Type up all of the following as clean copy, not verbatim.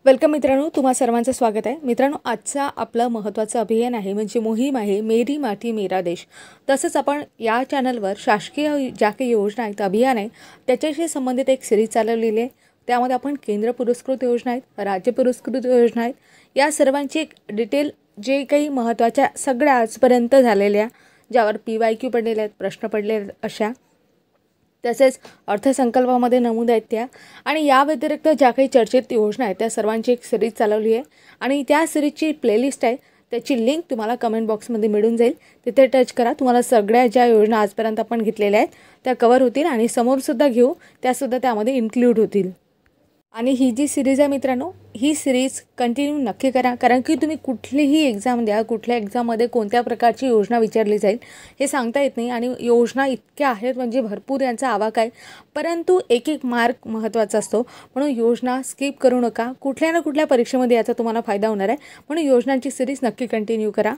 Welcome मित्रांनो, तुम्हा सर्वांचं स्वागत आहे. मित्रांनो, आजचा आपलं महत्त्वाचं अभियान आहे म्हणजे मोहीम आहे मेरी माती मेरा देश. तसंच आपण या चॅनलवर शासकीय ज्या काही योजना आहेत, अभियान आहे, त्याच्याशी संबंधित एक सिरीज चालवलेली आहे. त्यामध्ये आपण केंद्र पुरस्कृत योजना आहेत, राज्य पुरस्कृत योजना आहेत, या सर्वांची एक डिटेल जे काही महत्त्वाच्या सगळ्या आजपर्यंत झालेल्या ज्यावर PYQ पडलेले आहेत, प्रश्न पडले आहेत अशा, तसेच अर्थसंकल्पामध्ये नमूद आहेत त्या, आणि या व्यतिरिक्त ज्या काही चर्चेत योजना आहेत त्या सर्वांची एक सिरीज चालवली आहे. आणि त्या सिरीजची प्लेलिस्ट आहे, त्याची लिंक तुम्हाला कमेंट बॉक्समध्ये मिळून जाईल. तिथे टच करा, तुम्हाला सगळ्या ज्या योजना आजपर्यंत आपण घेतलेल्या आहेत त्या कवर होतील आणि समोरसुद्धा घेऊ त्यासुद्धा त्यामध्ये इन्क्लूड होतील. आणि ही जी सिरीज आहे मित्रांनो, ही सिरीज कंटिन्यू नक्की करा, कारण की तुम्ही कुठलीही एक्झाम द्या, कुठल्या एक्झाममध्ये कोणत्या प्रकारची योजना विचारली जाईल हे सांगता येत नाही. आणि योजना इतक्या आहेत म्हणजे भरपूर यांचा आवाका आहे, परंतु एक एक मार्क महत्त्वाचा असतो. म्हणून योजना स्किप करू नका, कुठल्या ना कुठल्या परीक्षेमध्ये याचा तुम्हाला फायदा होणार आहे. म्हणून योजनांची सिरीज नक्की कंटिन्यू करा.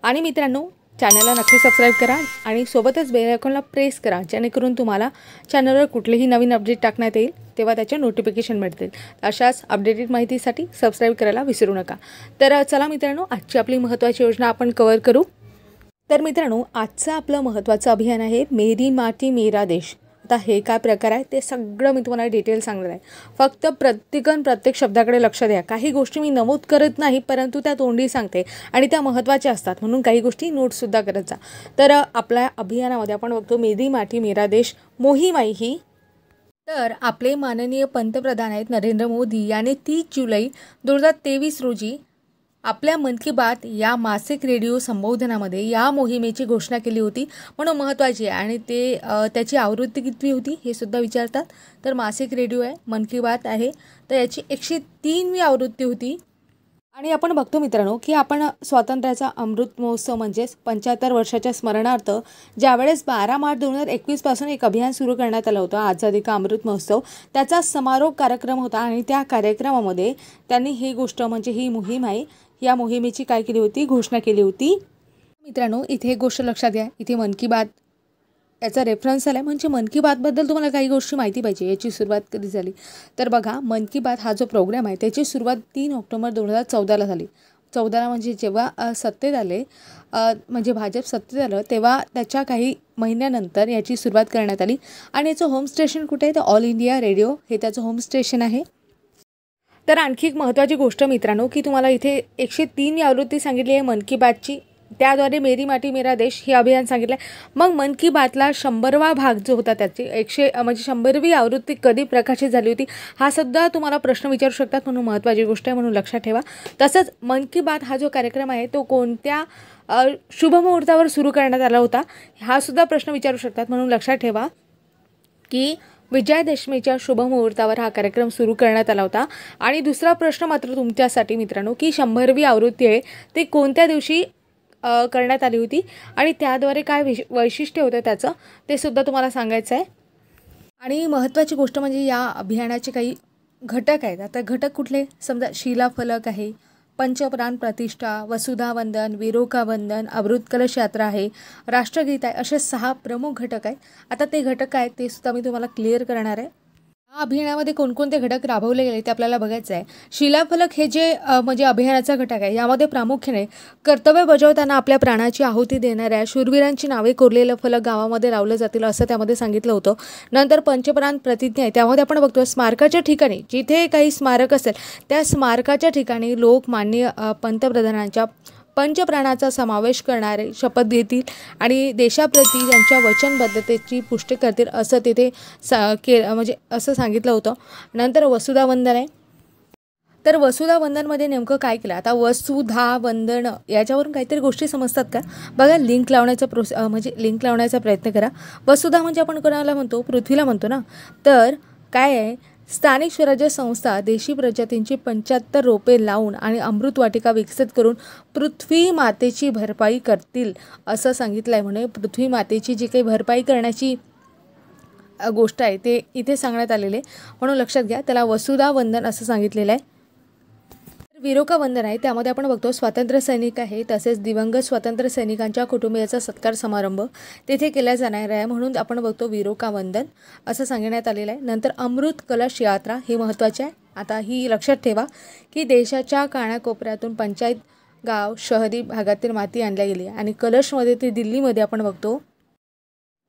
आणि मित्रांनो, चॅनलला नक्की सबस्क्राईब करा आणि सोबतच बेल आयकॉनला प्रेस करा, जेणेकरून तुम्हाला चॅनलवर कुठलेही नवीन अपडेट टाकण्यात येईल तेव्हा त्याचे नोटिफिकेशन मिळतील. अशाच अपडेटेड माहितीसाठी सबस्क्राईब करायला विसरू नका. तर चला मित्रांनो, आजची आपली महत्त्वाची योजना आपण कव्हर करू. तर मित्रांनो, आजचं आपलं महत्त्वाचं अभियान आहे मेरी माती मेरा देश. आता हे काय प्रकार आहे ते सगळं मी तुम्हाला डिटेल सांगणार आहे. फक्त प्रत्येक शब्दाकडे लक्ष द्या. काही गोष्टी मी नमूद करत नाही, परंतु त्या तोंडी सांगते आणि त्या महत्त्वाच्या असतात, म्हणून काही गोष्टी नोटसुद्धा करत जा. तर आपल्या अभियानामध्ये आपण बघतो मेरी माती मेरा देश मोहीम आहे ही. तर आपले माननीय पंतप्रधान आहेत नरेंद्र मोदी यांनी 30 जुलै 2023 रोजी आपल्या मन की बात या मासिक रेडिओ संबोधनामध्ये या मोहिमेची घोषणा केली होती, म्हणून महत्त्वाची आहे. आणि ते त्याची आवृत्ती किती होती हे सुद्धा विचारतात. तर मासिक रेडिओ आहे, मन की बात आहे, तर याची 103वी आवृत्ती होती. आणि आपण बघतो मित्रांनो की आपण स्वातंत्र्याचा अमृत महोत्सव म्हणजेच 75 वर्षाच्या स्मरणार्थ ज्यावेळेस 12 मार्च 2021 पासून एक अभियान सुरू करण्यात आलं होतं, आझादी का अमृत महोत्सव, त्याचा समारोप कार्यक्रम होता. आणि त्या कार्यक्रमामध्ये त्यांनी ही गोष्ट म्हणजे ही मोहीम आहे, या मोहिमेची काय केली होती, घोषणा केली होती. मित्रांनो, इथे एक गोष्ट लक्षात घ्या, इथे मन की बात याचा रेफरन्स आला आहे, म्हणजे मन की बातबद्दल तुम्हाला काही गोष्टी माहिती पाहिजे. याची सुरुवात कधी झाली तर बघा, मन की बात हा जो प्रोग्राम आहे त्याची सुरुवात 3 ऑक्टोबर 2014 झाली. 14 म्हणजे जेव्हा सत्तेत आले, म्हणजे भाजप सत्तेत आलं तेव्हा त्याच्या काही महिन्यानंतर याची सुरुवात करण्यात आली. आणि याचं होम स्टेशन कुठे आहे तर ऑल इंडिया रेडिओ हे त्याचं होम स्टेशन आहे. तर आणखी एक महत्त्वाची गोष्ट मित्रांनो की तुम्हाला इथे 103वी आवृत्ती सांगितली आहे मन की बातची, त्याद्वारे मेरी माती मेरा देश हे अभियान सांगितलं आहे. मग मन की बातला 100वा भाग जो होता त्याची 100वी आवृत्ती कधी प्रकाशित झाली होती हा सुद्धा तुम्हाला प्रश्न विचारू शकतात, म्हणून महत्त्वाची गोष्ट आहे, म्हणून लक्षात ठेवा. तसंच मन की बात हा जो कार्यक्रम आहे तो कोणत्या शुभमुहूर्तावर सुरू करण्यात आला होता हा सुद्धा प्रश्न विचारू शकतात, म्हणून लक्षात ठेवा की विजयादशमीच्या शुभमुहूर्तावर हा कार्यक्रम सुरू करण्यात आला होता. आणि दुसरा प्रश्न मात्र तुमच्यासाठी मित्रांनो की 100वी आवृत्ती आहे ते कोणत्या दिवशी करण्यात आली होती आणि त्याद्वारे काय वैशिष्ट्य होतं त्याचं ते सुद्धा तुम्हाला सांगायचं आहे. आणि महत्त्वाची गोष्ट म्हणजे या अभियानाचे काही घटक आहेत. आता घटक कुठले, समजा शिलाफलक आहे, पंचप्राण प्रतिष्ठा, वसुधा वंदन, विरोका वंदन, अमृत कलश यात्रा आहे, राष्ट्रगीत आहे, असे 6 प्रमुख घटक आहेत. आता ते घटक काय ते सुद्धा मी तुम्हाला क्लिअर करणार आहे. या अभियानामध्ये कोणकोणते घटक राबवले गेले ते आपल्याला बघायचं आहे. शिलाफलक हे जे म्हणजे अभियानाचा घटक आहे, यामध्ये प्रामुख्याने कर्तव्य बजावताना आपल्या प्राणाची आहुती देणाऱ्या शूरवीरांची नावे कोरलेलं फलक गावामध्ये लावलं जातील असं त्यामध्ये सांगितलं होतं. नंतर पंचप्राण प्रतिज्ञा आहे, त्यामध्ये आपण बघतो स्मारकाच्या ठिकाणी जिथे काही स्मारक असेल त्या स्मारकाच्या ठिकाणी लोक माननीय पंतप्रधानांच्या पंचप्राणाचा समावेश करणारे शपथ घेतील आणि देशाप्रती त्यांच्या वचनबद्धतेची पुष्टी करतील असं तिथे म्हणजे असं सांगितलं होतं. नंतर वसुधा वंदन आहे. तर वसुधा वंदनमध्ये नेमकं काय केलं, आता वसुधा वंदन याच्यावरून काहीतरी गोष्टी समजतात का बघा, लिंक लावण्याचा म्हणजे लिंक लावण्याचा प्रयत्न करा. वसुधा म्हणजे आपण कोणाला म्हणतो, पृथ्वीला म्हणतो ना. तर काय आहे, स्थानिक स्वराज्य संस्था देशी प्रजातींची 75 रोपे लावून आणि अमृत वाटिका विकसित करून पृथ्वी मातेची भरपाई करतील असं सांगितलं आहे. म्हणून पृथ्वी मातेची जी काही भरपाई करण्याची गोष्ट आहे ते इथे सांगण्यात आलेले, म्हणून लक्षात घ्या, त्याला वसुधा वंदन असं सांगितलेलं आहे. वीरोका वंदन आहे, त्यामध्ये आपण बघतो स्वातंत्र्य सैनिक आहे तसेच दिवंगत स्वातंत्र्य सैनिकांच्या कुटुंबियाचा सत्कार समारंभ तेथे केला जाणार आहे, म्हणून आपण बघतो वीरोका वंदन असं सांगण्यात आलेलं आहे। नंतर अमृत कलश यात्रा ही महत्त्वाची आहे। आता ही लक्षात ठेवा की देशाच्या कानाकोपऱ्यातून पंचायत, गाव, शहरी भागातील माती आणल्या गेली आणि कलशमध्ये ते दिल्लीमध्ये आपण बघतो।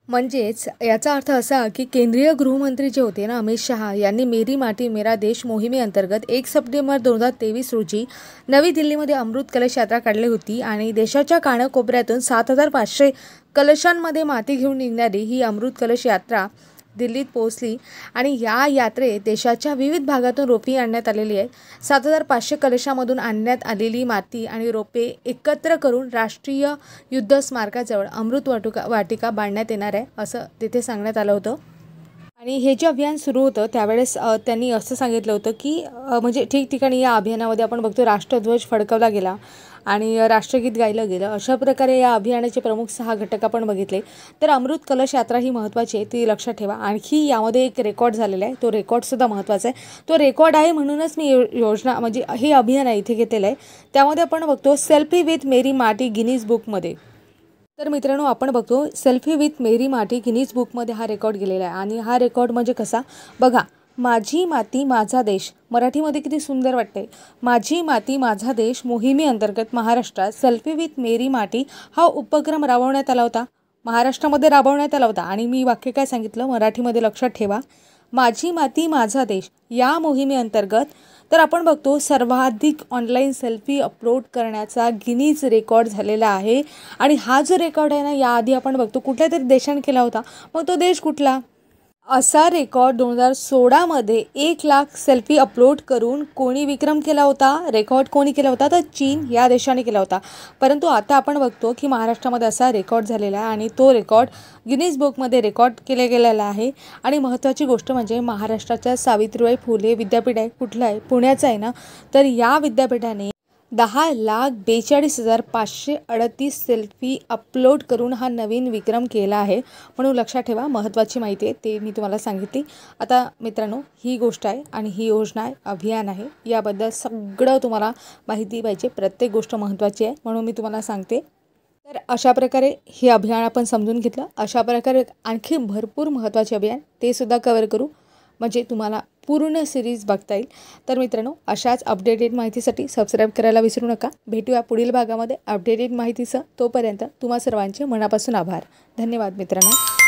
म्हणजेच याचा अर्थ असा की केंद्रीय गृहमंत्री जे होते ना अमित शहा यांनी मेरी माटी मेरा देश मोहिमेअंतर्गत 1 सप्टेंबर 2023 रोजी नवी दिल्लीमध्ये अमृत कलश यात्रा काढली होती आणि देशाच्या कानाकोपऱ्यातून 7500 कलशांमध्ये माती घेऊन निघणारी ही अमृत कलश यात्रा दिल्लीत पोहोचली आणि या यात्रेत देशाच्या विविध भागातून रोपे आणण्यात आलेली आहेत। 7500 कलशामधून आणण्यात आलेली माती आणि रोपे एकत्र करून राष्ट्रीय युद्ध स्मारकाजवळ अमृत वाटिका बांधण्यात येणार आहे असं तिथे सांगण्यात आलं होतं। आणि हे जे अभियान सुरू होतं त्यावेळेस त्यांनी असं सांगितलं होतं की म्हणजे ठिकठिकाणी या अभियानामध्ये आपण बघतो राष्ट्रध्वज फडकवला गेला आणि राष्ट्रगीत गायलं गेलं। अशा प्रकारे या अभियानाचे प्रमुख 6 घटक आपण बघितले। तर अमृत कलश यात्रा ही महत्त्वाची आहे, ती लक्षात ठेवा। आणखी यामध्ये एक रेकॉर्ड झालेला आहे, तो रेकॉर्डसुद्धा महत्त्वाचा आहे। तो रेकॉर्ड आहे म्हणूनच मी योजना म्हणजे हे अभियान आहे इथे घेतलेलं आहे। त्यामध्ये आपण बघतो सेल्फी विथ मेरी माटी गिनीज बुकमध्ये। तर मित्रांनो आपण बघतो सेल्फी विथ मेरी माटी गिनीज बुकमध्ये हा रेकॉर्ड गेलेला आहे आणि हा रेकॉर्ड म्हणजे कसा बघा, माझी माती माझा देश मराठीमध्ये किती सुंदर वाटते। माझी माती माझा देश मोहिमेअंतर्गत महाराष्ट्रात सेल्फी विथ मेरी माटी हा उपक्रम राबवण्यात आला होता, महाराष्ट्रामध्ये राबवण्यात आला होता। आणि मी वाक्य काय सांगितलं मराठीमध्ये लक्षात ठेवा, माझी माती माझा देश या मोहिमेअंतर्गत। तर आपण बघतो सर्वाधिक ऑनलाईन सेल्फी अपलोड करण्याचा गिनीज रेकॉर्ड झालेला आहे आणि हा जो रेकॉर्ड आहे ना याआधी आपण बघतो कुठल्या तरी देशाने केला होता, मग तो देश कुठला? असा रेकॉर्ड 2016 मध्ये 1 लाख सेल्फी अपलोड करून कोणी विक्रम केला होता, रेकॉर्ड कोणी केला होता तर चीन या देशाने केला होता। परंतु आता आपण बघतो की महाराष्ट्रामध्ये असा रेकॉर्ड झालेला आहे आणि तो रेकॉर्ड गिनीज बुकमध्ये रेकॉर्ड केला गेलेला आहे। आणि महत्त्वाची गोष्ट म्हणजे महाराष्ट्राच्या सावित्रीबाई फुले विद्यापीठ आहे, कुठलं आहे? पुण्याचं आहे ना। तर या विद्यापीठाने 10,42,538 सेल्फी अपलोड करून हा नवीन विक्रम केला आहे, म्हणून लक्षात ठेवा। महत्त्वाची माहिती आहे ते मी तुम्हाला सांगितली। आता मित्रांनो ही गोष्ट आहे आणि ही योजना आहे, अभियान आहे, याबद्दल सगळं तुम्हाला माहिती पाहिजे, प्रत्येक गोष्ट महत्त्वाची आहे म्हणून मी तुम्हाला सांगते। तर अशा प्रकारे हे अभियान आपण समजून घेतलं। अशा प्रकारे आणखी भरपूर महत्त्वाचे अभियान ते सुद्धा कव्हर करू म्हणजे तुम्हाला पूर्ण सिरीज बघता येईल। तर मित्रांनो अशाच अपडेटेड माहितीसाठी सबस्क्राईब करायला विसरू नका। भेटूया पुढील भागामध्ये अपडेटेड माहितीसह, तोपर्यंत तुम्हा सर्वांचे मनापासून आभार। धन्यवाद मित्रांनो।